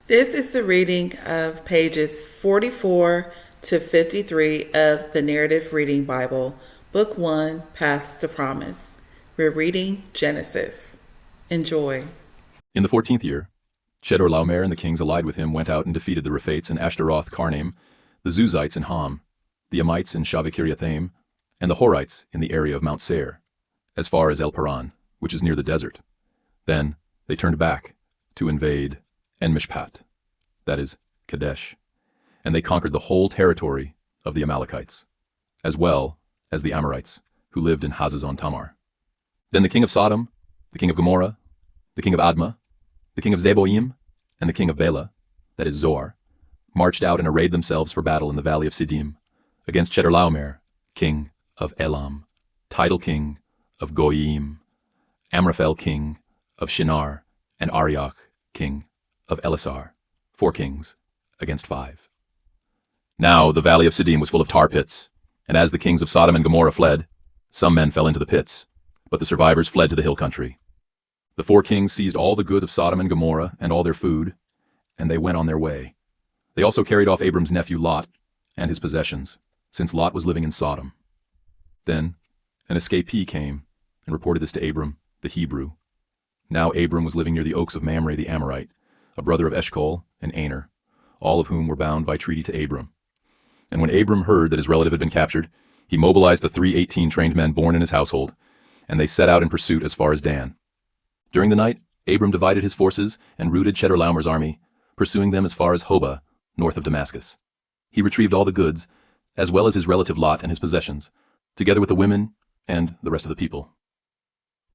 This is the reading of pages 44 to 53 of the Narrative Reading Bible, Book 1, Paths to Promise. We're reading Genesis. Enjoy. In the 14th year, Chedorlaomer and the kings allied with him went out and defeated the Rephates in Ashtaroth Karnaim, the Zuzites in Ham, the Amites in Shaveh-Kiriathaim, and the Horites in the area of Mount Seir, as far as El Paran, which is near the desert. Then they turned back to invade En-Mishpat, that is, Kadesh, and they conquered the whole territory of the Amalekites, as well as the Amorites, who lived in Hazazon Tamar. Then the king of Sodom, the king of Gomorrah, the king of Admah, the king of Zeboim, and the king of Bela, that is Zoar, marched out and arrayed themselves for battle in the valley of Siddim, against Chedorlaomer, king of Elam, Tidal king of Goyim, Amraphel king of Shinar, and Arioch king of Elasar, 4 kings against 5. Now the valley of Siddim was full of tar pits, and as the kings of Sodom and Gomorrah fled, some men fell into the pits, but the survivors fled to the hill country. The 4 kings seized all the goods of Sodom and Gomorrah and all their food, and they went on their way. They also carried off Abram's nephew Lot and his possessions, since Lot was living in Sodom. Then an escapee came and reported this to Abram, the Hebrew. Now Abram was living near the oaks of Mamre the Amorite, a brother of Eshcol and Aner, all of whom were bound by treaty to Abram. And when Abram heard that his relative had been captured, he mobilized the 318 trained men born in his household, and they set out in pursuit as far as Dan. During the night, Abram divided his forces and routed Chedorlaomer's army, pursuing them as far as Hobah, north of Damascus. He retrieved all the goods, as well as his relative Lot and his possessions, together with the women and the rest of the people.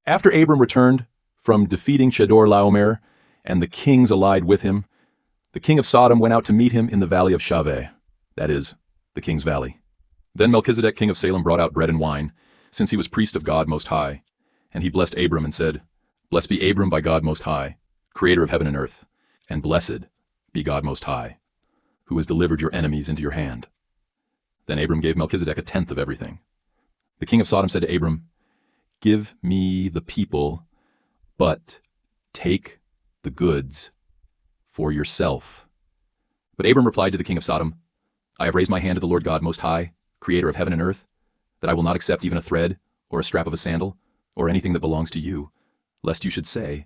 After Abram returned from defeating Chedorlaomer and the kings allied with him, the king of Sodom went out to meet him in the valley of Shaveh, that is, the king's valley. Then Melchizedek king of Salem brought out bread and wine, since he was priest of God Most High, and he blessed Abram and said, "Blessed be Abram by God Most High, creator of heaven and earth, and blessed be God Most High, who has delivered your enemies into your hand." Then Abram gave Melchizedek 1/10 of everything. The king of Sodom said to Abram, "Give me the people, but take the goods for yourself." But Abram replied to the king of Sodom, "I have raised my hand to the Lord God Most High, creator of heaven and earth, that I will not accept even a thread or a strap of a sandal or anything that belongs to you, lest you should say,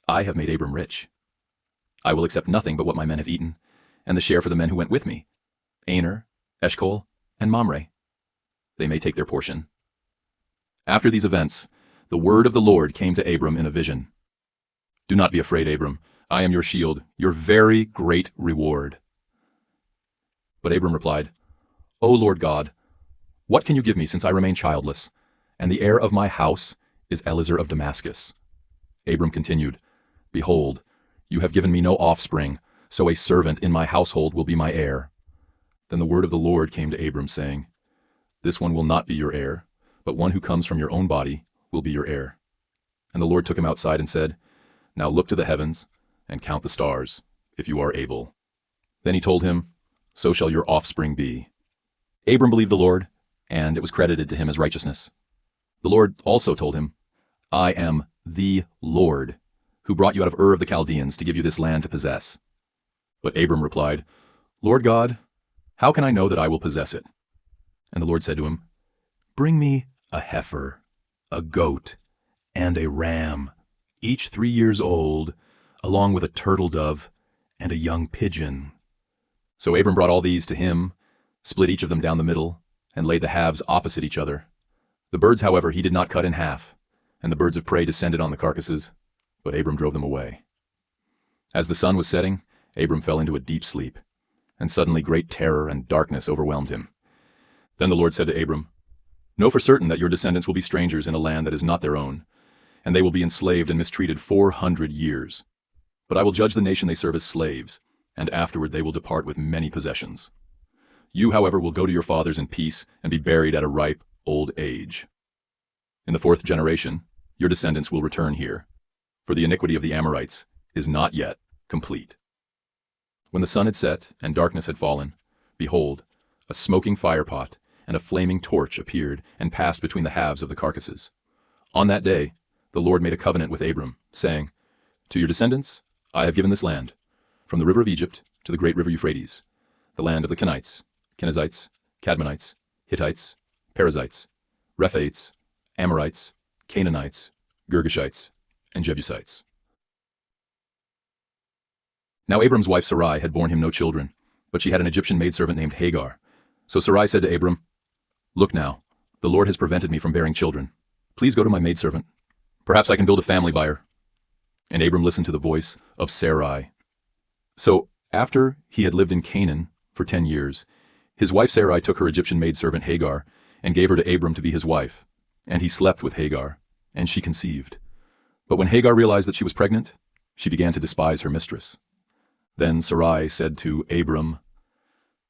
'I have made Abram rich.' I will accept nothing but what my men have eaten, and the share for the men who went with me, Aner, Eshcol, and Mamre. They may take their portion." After these events, the word of the Lord came to Abram in a vision. "Do not be afraid, Abram. I am your shield, your very great reward." But Abram replied, "O Lord God, what can you give me since I remain childless, and the heir of my house is Eliezer of Damascus?" Abram continued, "Behold, you have given me no offspring, so a servant in my household will be my heir." Then the word of the Lord came to Abram, saying, "This one will not be your heir, but one who comes from your own body will be your heir." And the Lord took him outside and said, "Now look to the heavens and count the stars, if you are able." Then he told him, "So shall your offspring be." Abram believed the Lord, and it was credited to him as righteousness. The Lord also told him, "I am the Lord, who brought you out of Ur of the Chaldeans to give you this land to possess." But Abram replied, "Lord God, how can I know that I will possess it?" And the Lord said to him, "Bring me a heifer, a goat, and a ram, each 3 years old, along with a turtle dove and a young pigeon." So Abram brought all these to him, split each of them down the middle, and laid the halves opposite each other. The birds, however, he did not cut in half, and the birds of prey descended on the carcasses, but Abram drove them away. As the sun was setting, Abram fell into a deep sleep, and suddenly great terror and darkness overwhelmed him. Then the Lord said to Abram, "Know for certain that your descendants will be strangers in a land that is not their own, and they will be enslaved and mistreated 400 years. But I will judge the nation they serve as slaves, and afterward they will depart with many possessions. You, however, will go to your fathers in peace and be buried at a ripe old age. In the 4th generation, your descendants will return here, for the iniquity of the Amorites is not yet complete." When the sun had set and darkness had fallen, behold, a smoking firepot and a flaming torch appeared and passed between the halves of the carcasses. On that day, the Lord made a covenant with Abram, saying, "To your descendants I have given this land, from the river of Egypt to the great river Euphrates, the land of the Kenites, Kenizzites, Cadmonites, Hittites, Perizzites, Rephaites, Amorites, Canaanites, Girgashites, and Jebusites. Now Abram's wife Sarai had borne him no children, but she had an Egyptian maidservant named Hagar. So Sarai said to Abram, "Look now, the Lord has prevented me from bearing children. Please go to my maidservant. Perhaps I can build a family by her." And Abram listened to the voice of Sarai. So after he had lived in Canaan for 10 years, his wife Sarai took her Egyptian maidservant Hagar and gave her to Abram to be his wife. And he slept with Hagar, and she conceived. But when Hagar realized that she was pregnant, she began to despise her mistress. Then Sarai said to Abram,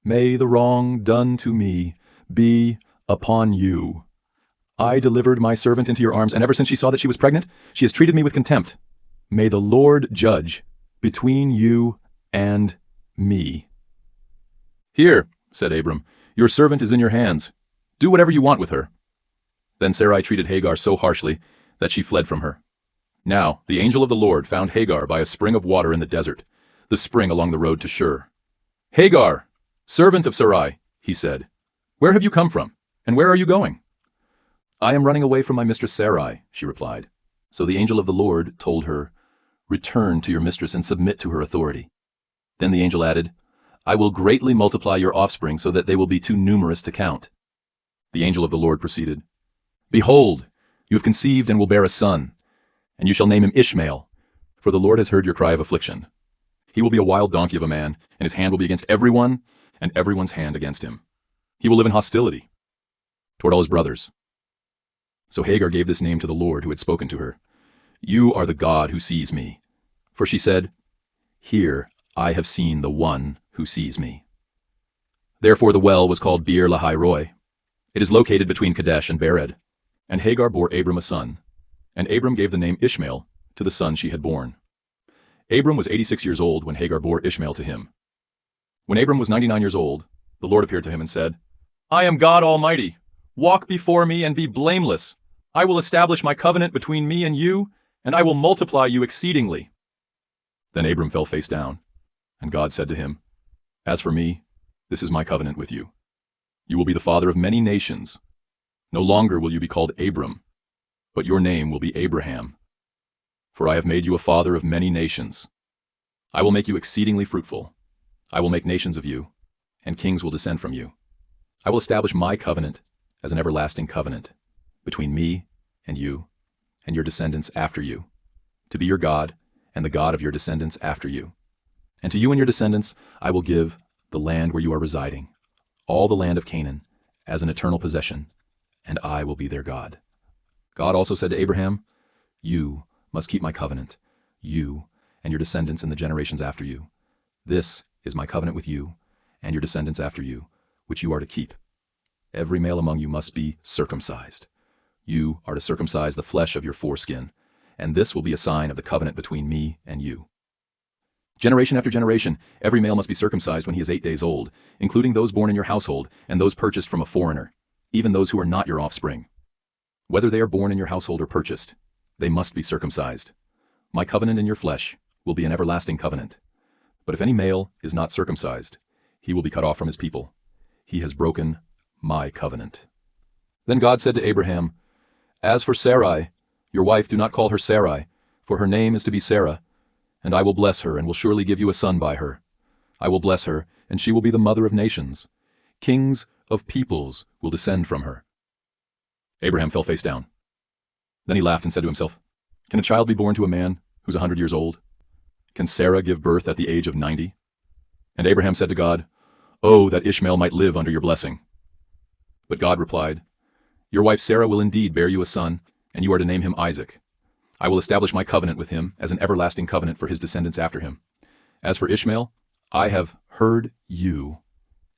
"May the wrong done to me be upon you. I delivered my servant into your arms, and ever since she saw that she was pregnant, she has treated me with contempt. May the Lord judge between you and me." "Here," said Abram, "your servant is in your hands. Do whatever you want with her." Then Sarai treated Hagar so harshly that she fled from her. Now the angel of the Lord found Hagar by a spring of water in the desert, the spring along the road to Shur. "Hagar, servant of Sarai," he said, "where have you come from, and where are you going?" "I am running away from my mistress Sarai," she replied. So the angel of the Lord told her, "Return to your mistress and submit to her authority." Then the angel added, "I will greatly multiply your offspring so that they will be too numerous to count." The angel of the Lord proceeded, "Behold, you have conceived and will bear a son, and you shall name him Ishmael, for the Lord has heard your cry of affliction. He will be a wild donkey of a man, and his hand will be against everyone, and everyone's hand against him. He will live in hostility toward all his brothers." So Hagar gave this name to the Lord who had spoken to her, "You are the God who sees me." For she said, "Here I have seen the one who sees me." Therefore the well was called Beer Lahai Roi. It is located between Kadesh and Bered. And Hagar bore Abram a son, and Abram gave the name Ishmael to the son she had borne. Abram was 86 years old when Hagar bore Ishmael to him. When Abram was 99 years old, the Lord appeared to him and said, "I am God Almighty. Walk before me and be blameless. I will establish my covenant between me and you, and I will multiply you exceedingly." Then Abram fell face down, and God said to him, "As for me, this is my covenant with you. You will be the father of many nations. No longer will you be called Abram, but your name will be Abraham. For I have made you a father of many nations. I will make you exceedingly fruitful. I will make nations of you, and kings will descend from you. I will establish my covenant as an everlasting covenant between me and you and your descendants after you, to be your God and the God of your descendants after you. And to you and your descendants I will give the land where you are residing, all the land of Canaan, as an eternal possession, and I will be their God." God also said to Abraham, "You must keep my covenant, you and your descendants in the generations after you. This is my covenant with you and your descendants after you, which you are to keep. Every male among you must be circumcised. You are to circumcise the flesh of your foreskin, and this will be a sign of the covenant between me and you. Generation after generation, every male must be circumcised when he is 8 days old, including those born in your household and those purchased from a foreigner, even those who are not your offspring. Whether they are born in your household or purchased, they must be circumcised. My covenant in your flesh will be an everlasting covenant. But if any male is not circumcised, he will be cut off from his people. He has broken my covenant." Then God said to Abraham, "As for Sarai, your wife, do not call her Sarai, for her name is to be Sarah, and I will bless her and will surely give you a son by her. I will bless her, and she will be the mother of nations. Kings of peoples will descend from her." Abraham fell face down. Then he laughed and said to himself, "Can a child be born to a man who's 100 years old? Can Sarah give birth at the age of 90? And Abraham said to God, "Oh, that Ishmael might live under your blessing." But God replied, "Your wife Sarah will indeed bear you a son, and you are to name him Isaac. I will establish my covenant with him as an everlasting covenant for his descendants after him. As for Ishmael, I have heard you,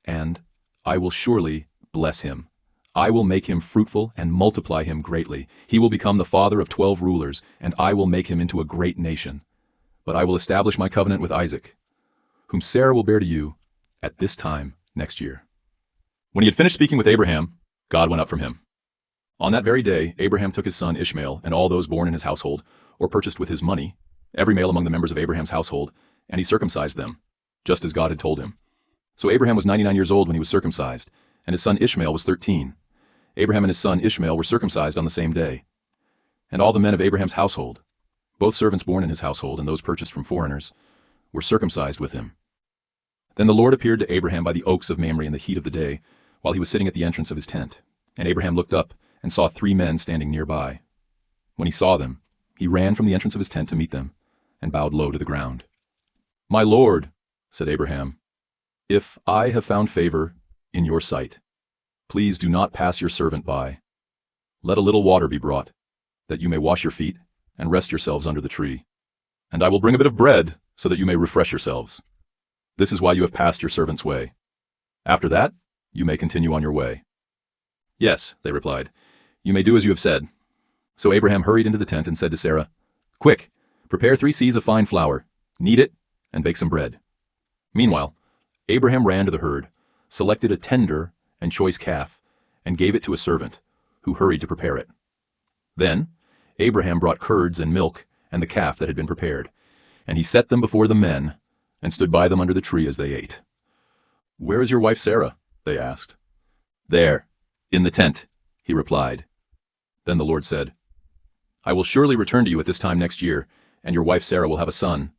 and I will surely bless him. I will make him fruitful and multiply him greatly. He will become the father of 12 rulers, and I will make him into a great nation. But I will establish my covenant with Isaac, whom Sarah will bear to you at this time next year." When he had finished speaking with Abraham, God went up from him. On that very day, Abraham took his son Ishmael and all those born in his household, or purchased with his money, every male among the members of Abraham's household, and he circumcised them, just as God had told him. So Abraham was 99 years old when he was circumcised, and his son Ishmael was 13. Abraham and his son Ishmael were circumcised on the same day. And all the men of Abraham's household, both servants born in his household and those purchased from foreigners, were circumcised with him. Then the Lord appeared to Abraham by the oaks of Mamre in the heat of the day, while he was sitting at the entrance of his tent. And Abraham looked up and saw 3 men standing nearby. When he saw them, he ran from the entrance of his tent to meet them, and bowed low to the ground. "My Lord," said Abraham, "if I have found favor in your sight, please do not pass your servant by. Let a little water be brought, that you may wash your feet and rest yourselves under the tree. And I will bring a bit of bread, so that you may refresh yourselves. This is why you have passed your servant's way. After that, you may continue on your way." "Yes," they replied, "you may do as you have said." So Abraham hurried into the tent and said to Sarah, "Quick, prepare 3 seahs of fine flour, knead it, and bake some bread." Meanwhile, Abraham ran to the herd, selected a tender and choice calf, and gave it to a servant, who hurried to prepare it. Then Abraham brought curds and milk and the calf that had been prepared, and he set them before the men, and stood by them under the tree as they ate. "Where is your wife Sarah?" they asked. "There, in the tent," he replied. Then the Lord said, "I will surely return to you at this time next year, and your wife Sarah will have a son."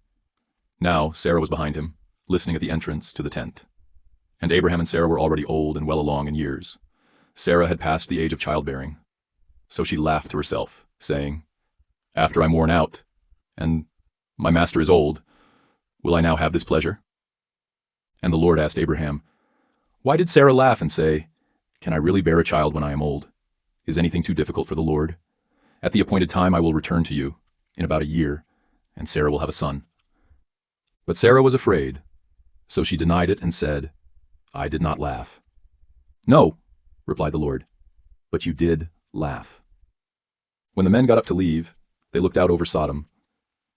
Now Sarah was behind him, listening at the entrance to the tent. And Abraham and Sarah were already old and well along in years. Sarah had passed the age of childbearing. So she laughed to herself, saying, "After I'm worn out, and my master is old, will I now have this pleasure?" And the Lord asked Abraham, "Why did Sarah laugh and say, 'Can I really bear a child when I am old? Is anything too difficult for the Lord? At the appointed time I will return to you, in about a year, and Sarah will have a son.' But Sarah was afraid, so she denied it and said, 'I did not laugh.' 'No,' replied the Lord, 'but you did laugh.' When the men got up to leave, they looked out over Sodom,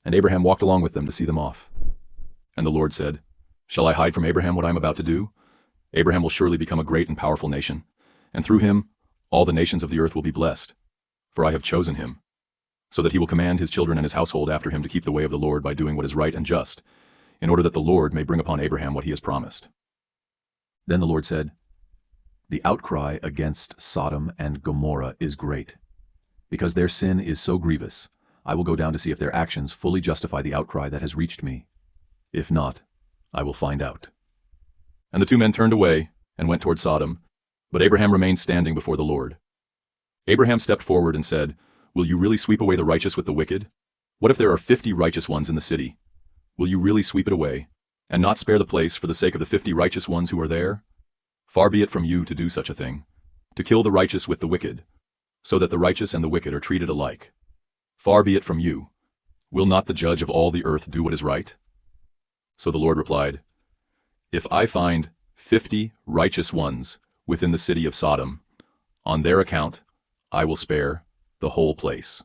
and Abraham walked along with them to see them off. And the Lord said, 'Shall I hide from Abraham what I am about to do? Abraham will surely become a great and powerful nation, and through him all the nations of the earth will be blessed. For I have chosen him, so that he will command his children and his household after him to keep the way of the Lord by doing what is right and just, in order that the Lord may bring upon Abraham what he has promised.' Then the Lord said, 'The outcry against Sodom and Gomorrah is great. Because their sin is so grievous, I will go down to see if their actions fully justify the outcry that has reached me. If not, I will find out.' And the 2 men turned away and went toward Sodom, but Abraham remained standing before the Lord. Abraham stepped forward and said, 'Will you really sweep away the righteous with the wicked? What if there are 50 righteous ones in the city? Will you really sweep it away, and not spare the place for the sake of the 50 righteous ones who are there? Far be it from you to do such a thing, to kill the righteous with the wicked, so that the righteous and the wicked are treated alike. Far be it from you. Will not the judge of all the earth do what is right?' So the Lord replied, 'If I find 50 righteous ones within the city of Sodom, on their account I will spare the whole place.'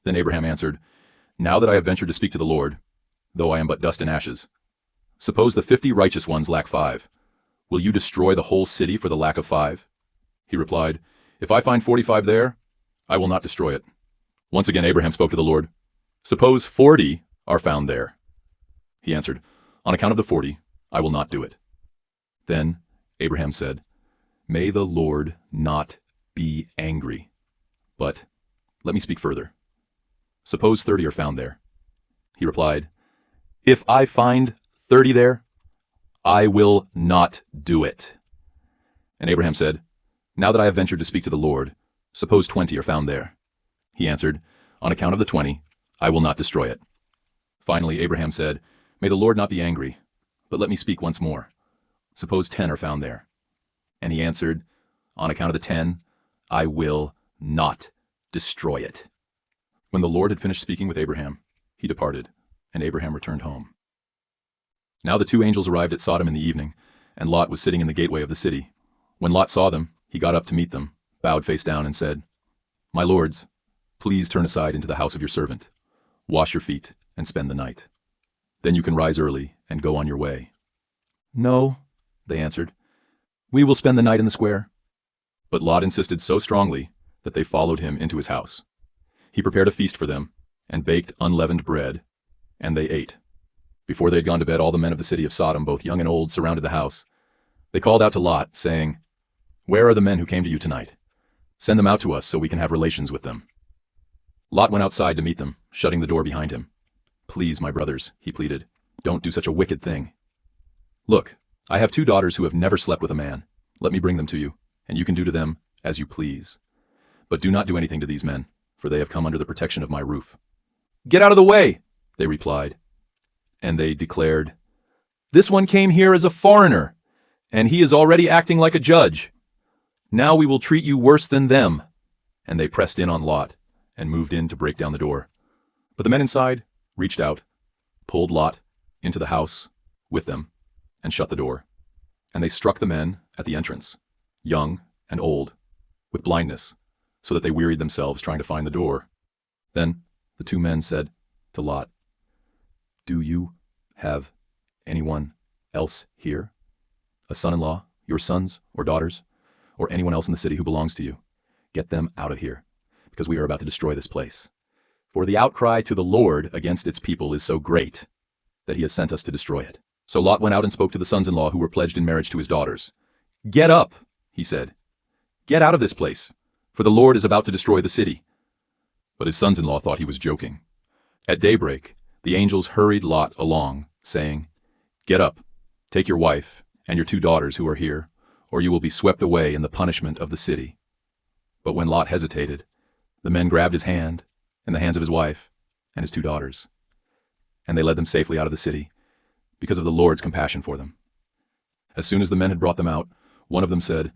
Then Abraham answered, 'Now that I have ventured to speak to the Lord, though I am but dust and ashes, suppose the 50 righteous ones lack 5. Will you destroy the whole city for the lack of 5? He replied, 'If I find 45 there, I will not destroy it.' Once again Abraham spoke to the Lord, 'Suppose 40 are found there.' He answered, 'On account of the 40, I will not do it.' Then Abraham said, 'May the Lord not be angry. But let me speak further. Suppose 30 are found there.' He replied, 'If I find 30 there, I will not do it.' And Abraham said, 'Now that I have ventured to speak to the Lord, suppose 20 are found there.' He answered, 'On account of the 20, I will not destroy it.' Finally Abraham said, 'May the Lord not be angry, but let me speak once more. Suppose 10 are found there.' And he answered, 'On account of the 10, I will not destroy it.' When the Lord had finished speaking with Abraham, he departed, and Abraham returned home. Now the 2 angels arrived at Sodom in the evening, and Lot was sitting in the gateway of the city. When Lot saw them, he got up to meet them, bowed face down, and said, 'My lords, please turn aside into the house of your servant. Wash your feet and spend the night. Then you can rise early and go on your way.' 'No,' they answered, 'we will spend the night in the square.' But Lot insisted so strongly that they followed him into his house. He prepared a feast for them, and baked unleavened bread, and they ate. Before they had gone to bed, all the men of the city of Sodom, both young and old, surrounded the house. They called out to Lot, saying, "Where are the men who came to you tonight? Send them out to us so we can have relations with them." Lot went outside to meet them, shutting the door behind him. "Please, my brothers," he pleaded, "don't do such a wicked thing. Look, I have 2 daughters who have never slept with a man. Let me bring them to you, and you can do to them as you please. But do not do anything to these men, for they have come under the protection of my roof." "Get out of the way," they replied. And they declared, "This one came here as a foreigner, and he is already acting like a judge. Now we will treat you worse than them." And they pressed in on Lot and moved in to break down the door. But the men inside reached out, pulled Lot into the house with them, and shut the door. And they struck the men at the entrance, young and old, with blindness, so that they wearied themselves trying to find the door. Then the 2 men said to Lot, "Do you have anyone else here? A son-in-law, your sons or daughters, or anyone else in the city who belongs to you? Get them out of here, because we are about to destroy this place. For the outcry to the Lord against its people is so great that he has sent us to destroy it." So Lot went out and spoke to the sons-in-law who were pledged in marriage to his daughters. "Get up," he said. "Get out of this place, for the Lord is about to destroy the city." But his sons-in-law thought he was joking. At daybreak, the angels hurried Lot along, saying, "Get up, take your wife and your 2 daughters who are here, or you will be swept away in the punishment of the city." But when Lot hesitated, the men grabbed his hand and the hands of his wife and his 2 daughters, and they led them safely out of the city, because of the Lord's compassion for them. As soon as the men had brought them out, one of them said,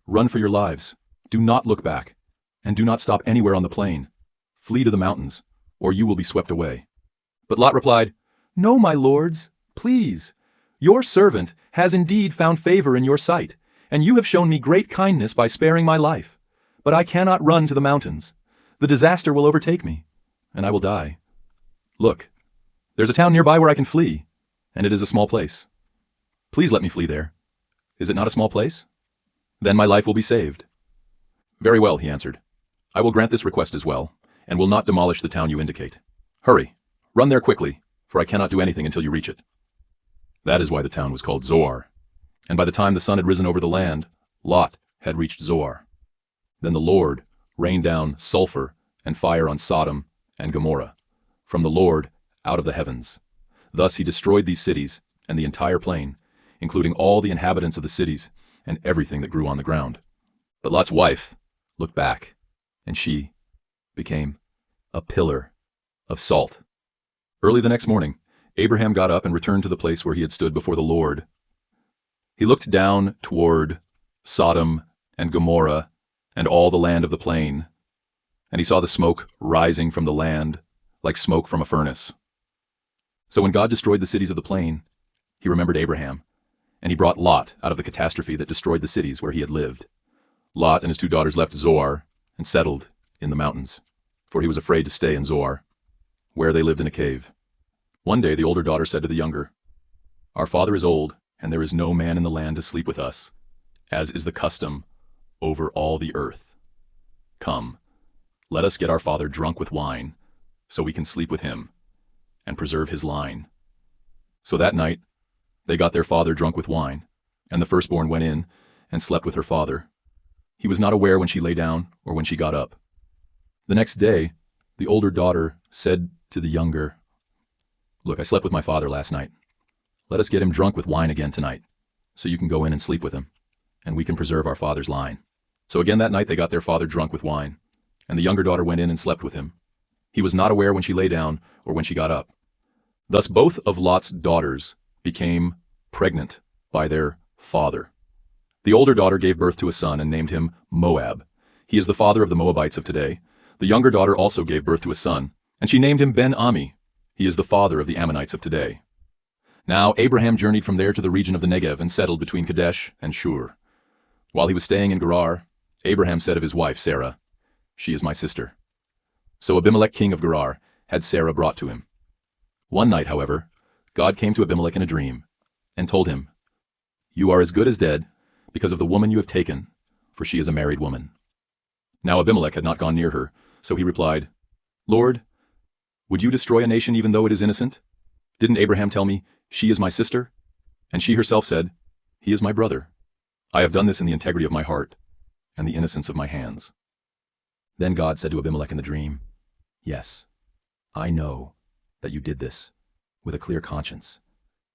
"Run for your lives. Do not look back, and do not stop anywhere on the plain. Flee to the mountains, or you will be swept away." But Lot replied, "No, my lords, please. Your servant has indeed found favor in your sight, and you have shown me great kindness by sparing my life. But I cannot run to the mountains. The disaster will overtake me, and I will die. Look, there's a town nearby where I can flee, and it is a small place. Please let me flee there. Is it not a small place? Then my life will be saved." "Very well," he answered. "I will grant this request as well, and will not demolish the town you indicate. Hurry, run there quickly, for I cannot do anything until you reach it." That is why the town was called Zoar. And by the time the sun had risen over the land, Lot had reached Zoar. Then the Lord rained down sulfur and fire on Sodom and Gomorrah, from the Lord out of the heavens. Thus he destroyed these cities and the entire plain, including all the inhabitants of the cities and everything that grew on the ground. But Lot's wife looked back, and she became a pillar of salt. Early the next morning, Abraham got up and returned to the place where he had stood before the Lord. He looked down toward Sodom and Gomorrah and all the land of the plain, and he saw the smoke rising from the land like smoke from a furnace. So when God destroyed the cities of the plain, he remembered Abraham, and he brought Lot out of the catastrophe that destroyed the cities where he had lived. Lot and his 2 daughters left Zoar and settled in the mountains, for he was afraid to stay in Zoar, where they lived in a cave. One day the older daughter said to the younger, "Our father is old, and there is no man in the land to sleep with us, as is the custom over all the earth. Come, let us get our father drunk with wine, so we can sleep with him and preserve his line." So that night they got their father drunk with wine, and the firstborn went in and slept with her father. He was not aware when she lay down or when she got up. The next day the older daughter said to the younger, "Look, I slept with my father last night. Let us get him drunk with wine again tonight, so you can go in and sleep with him, and we can preserve our father's line." So again that night they got their father drunk with wine, and the younger daughter went in and slept with him. He was not aware when she lay down or when she got up. Thus both of Lot's daughters became pregnant by their father. The older daughter gave birth to a son and named him Moab. He is the father of the Moabites of today. The younger daughter also gave birth to a son, and she named him Ben-Ami. He is the father of the Ammonites of today. Now Abraham journeyed from there to the region of the Negev and settled between Kadesh and Shur. While he was staying in Gerar, Abraham said of his wife Sarah, "She is my sister." So Abimelech king of Gerar had Sarah brought to him. One night, however, God came to Abimelech in a dream and told him, "You are as good as dead because of the woman you have taken, for she is a married woman." Now Abimelech had not gone near her, so he replied, "Lord, would you destroy a nation even though it is innocent? Didn't Abraham tell me, 'She is my sister'? And she herself said, 'He is my brother.' I have done this in the integrity of my heart and the innocence of my hands." Then God said to Abimelech in the dream, "Yes, I know that you did this with a clear conscience,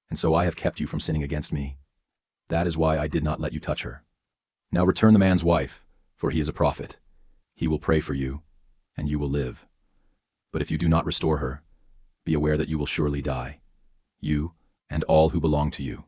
and so I have kept you from sinning against me. That is why I did not let you touch her. Now return the man's wife, for he is a prophet. He will pray for you, and you will live. But if you do not restore her, be aware that you will surely die, you and all who belong to you."